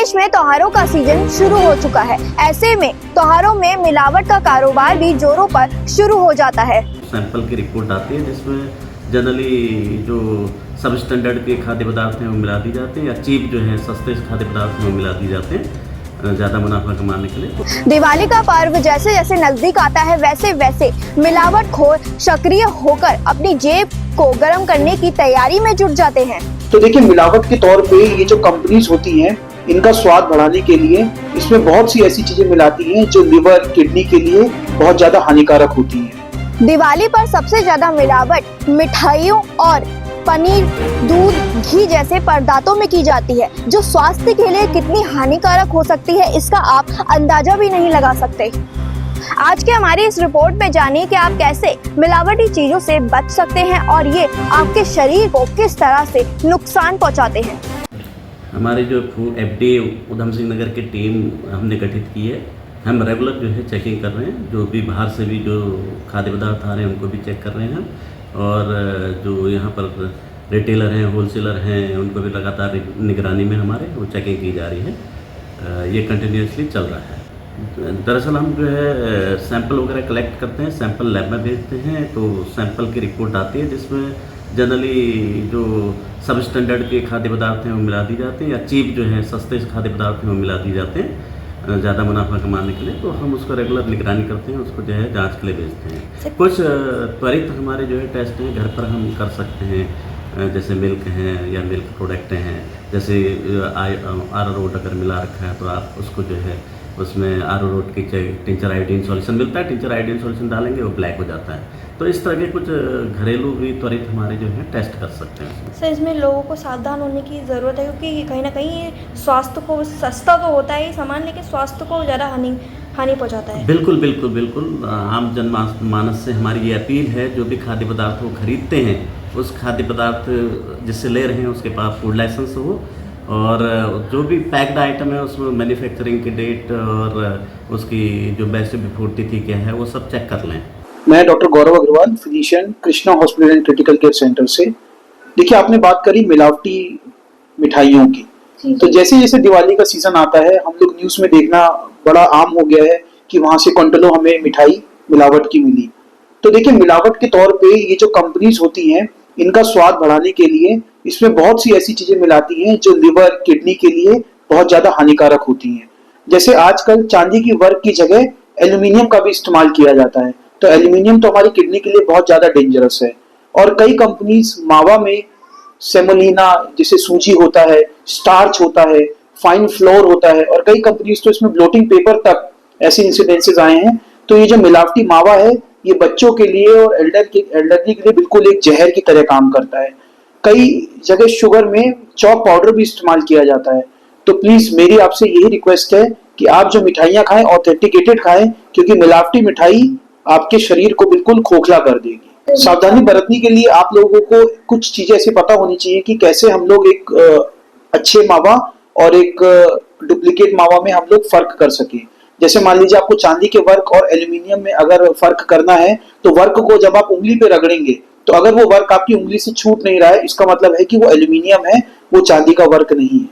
देश में त्योहारों का सीजन शुरू हो चुका है। ऐसे में त्योहारों में मिलावट का कारोबार भी जोरों पर शुरू हो जाता है। सैंपल की रिपोर्ट आती है जिसमें जनरली जो सब स्टैंडर्ड के खाद्य पदार्थ हैं वो मिला दी जाते हैं, या चीप जो है सस्ते खाद्य पदार्थ हैं वो मिला दी जाते हैं ज़्यादा मुनाफा कमाने के लिए। दिवाली का पर्व जैसे जैसे नजदीक आता है वैसे वैसे मिलावटखोर सक्रिय होकर अपनी जेब को गर्म करने की तैयारी में जुट जाते हैं। तो देखिए, मिलावट के तौर पे ये जो कंपनीज होती हैं, इनका स्वाद बढ़ाने के लिए इसमें बहुत सी ऐसी चीजें मिलाती हैं जो लिवर, किडनी के लिए बहुत ज्यादा हानिकारक होती हैं। दिवाली पर सबसे ज्यादा मिलावट मिठाइयों और पनीर, दूध, घी जैसे पदार्थों में की जाती है, जो स्वास्थ्य के लिए कितनी हानिकारक हो सकती है इसका आप अंदाजा भी नहीं लगा सकते। आज के हमारी इस रिपोर्ट में जानिए कि आप कैसे मिलावटी चीजों से बच सकते हैं और ये आपके शरीर को किस तरह से नुकसान पहुंचाते हैं। हमारी जो FDA उधम सिंह नगर की टीम हमने गठित की है। हम रेगुलर जो है चेकिंग कर रहे हैं, जो भी बाहर से भी जो खाद्य पदार्थ आ रहे हैं उनको भी चेक कर रहे हैं, और जो यहाँ पर रिटेलर हैं, होलसेलर हैं, उनको भी लगातार निगरानी में हमारे वो चेकिंग की जा रही है। ये कंटिन्यूसली चल रहा है। दरअसल हम जो है सैंपल वगैरह कलेक्ट करते हैं, सैंपल लैब में भेजते हैं, तो सैंपल की रिपोर्ट आती है जिसमें जनरली जो सब स्टैंडर्ड के खाद्य पदार्थ हैं वो मिला दी जाते हैं, या चीप जो है सस्ते खाद्य पदार्थ हैं वो मिला दी जाते हैं ज़्यादा मुनाफा कमाने के लिए। तो हम उसको रेगुलर निगरानी करते हैं, उसको जो है जांच के लिए भेजते हैं। कुछ त्वरित हमारे जो है टेस्ट हैं घर पर हम कर सकते हैं, जैसे मिल्क हैं या मिल्क प्रोडक्ट हैं, जैसे आरारोट अगर मिला रखा है तो आप उसको जो है उसमें आरारोट की टिंचर आयोडीन सॉल्यूशन मिलता है, टिंचर आयोडीन सॉल्यूशन डालेंगे वो ब्लैक हो जाता है। तो इस तरह के कुछ घरेलू भी त्वरित हमारे जो है टेस्ट कर सकते हैं। सर, इसमें लोगों को सावधान होने की ज़रूरत है, क्योंकि कहीं ना कहीं ये स्वास्थ्य को, सस्ता तो होता है ये सामान, लेकिन स्वास्थ्य को ज़्यादा हानि पहुंचाता है। बिल्कुल बिल्कुल बिल्कुल। आम जनमानस से हमारी ये अपील है, जो भी खाद्य पदार्थ को खरीदते हैं उस खाद्य पदार्थ जिससे ले रहे हैं उसके पास फूड लाइसेंस हो, और जो भी पैक्ड आइटम है उसमें मैन्युफैक्चरिंग की डेट और उसकी जो बेस्ट बिफोर तिथि क्या है वो सब चेक कर लें। मैं doctor Gaurav Agarwal, physician, Krishna hospital and critical care centre से। देखिए, आपने बात करी मिलावटी मिठाइयों की, तो जैसे जैसे दिवाली का सीजन आता है हम लोग न्यूज़ में देखना बड़ा आम हो गया है कि वहां से क्विंटलों हमें मिठाई मिलावट की मिली। तो देखिए, मिलावट के तौर पे ये जो कंपनीज होती हैं, इनका स्वाद बढ़ाने के लिए इसमें बहुत सी ऐसी चीजें मिलाती हैं जो लिवर, किडनी के लिए बहुत ज्यादा हानिकारक होती हैं। जैसे आजकल चांदी की वर्क की जगह एल्यूमिनियम का भी इस्तेमाल किया जाता है, तो एल्यूमिनियम तो हमारी किडनी के लिए बहुत ज्यादा डेंजरस है। और कई कंपनीज मावा में सेमोलिना, जिसे सूजी होता है, स्टार्च होता है, फाइन फ्लोर होता है, और कई कंपनीज तो इसमें ब्लोटिंग पेपर तक ऐसे इंसिडेंसेस आए हैं। तो ये जो मिलावटी मावा है ये बच्चों के लिए और एल्डरली के लिए बिल्कुल एक जहर की तरह काम करता है। कई जगह शुगर में चॉक पाउडर भी इस्तेमाल किया जाता है। तो प्लीज मेरी आपसे यही रिक्वेस्ट है कि आप जो मिठाइयाँ खाएं ऑथेंटिकेटेड खाएं, क्योंकि मिलावटी मिठाई आपके शरीर को बिल्कुल खोखला कर देगी। सावधानी बरतने के लिए आप लोगों को कुछ चीजें ऐसे पता होनी चाहिए कि कैसे हम लोग एक अच्छे मावा और एक डुप्लीकेट मावा में हम लोग फर्क कर सकें। जैसे मान लीजिए आपको चांदी के वर्क और एल्यूमिनियम में अगर फर्क करना है, तो वर्क को जब आप उंगली पे रगड़ेंगे तो अगर वो वर्क आपकी उंगली से छूट नहीं रहा है, इसका मतलब है कि वो एल्यूमिनियम है, वो चांदी का वर्क नहीं है।